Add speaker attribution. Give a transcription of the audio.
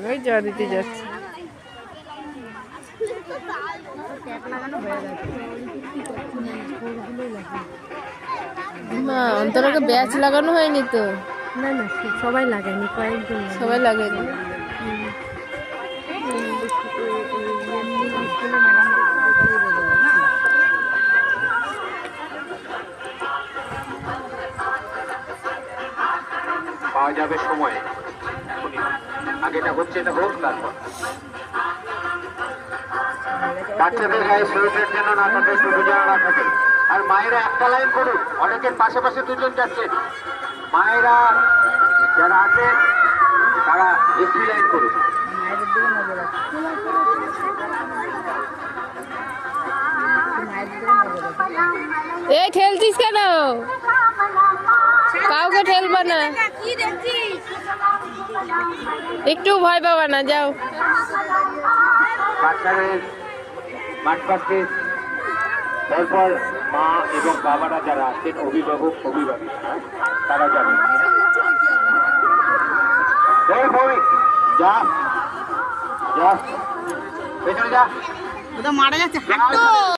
Speaker 1: ওই যে অদিতি যাচ্ছে। মা অন্তরাকে ব্যাচ লাগানো হয়নি তো?
Speaker 2: না না সবাই লাগায়নি, কয়েকজন
Speaker 1: সবাই লাগায়নি।
Speaker 3: পাওয়া যাবে সময়ে, আগেটা হচ্ছে, এটা হোক তারপর। বাচ্চাদের গায়ে সোয়েটার যেন না থাকে, শুধু যেন না থাকে। আর মায়েরা একটা লাইন করুন, অনেকের পাশে পাশে দুজন যাচ্ছে, মায়েরা যারা আছেন তারা একটি লাইন করুন।
Speaker 1: এ ঠেলছিস কেন? কাউকে ঠেলবা না, একটু ভয় পাবা না, যাও।
Speaker 3: বাচ্চাদের মাঠ পাশে, তারপর মা এবং বাবারা যারা আছেন, অভিভাবক অভিভাবিকা, তারা যাবেন। যা যা পেছনে যা,
Speaker 2: মারা যাচ্ছে।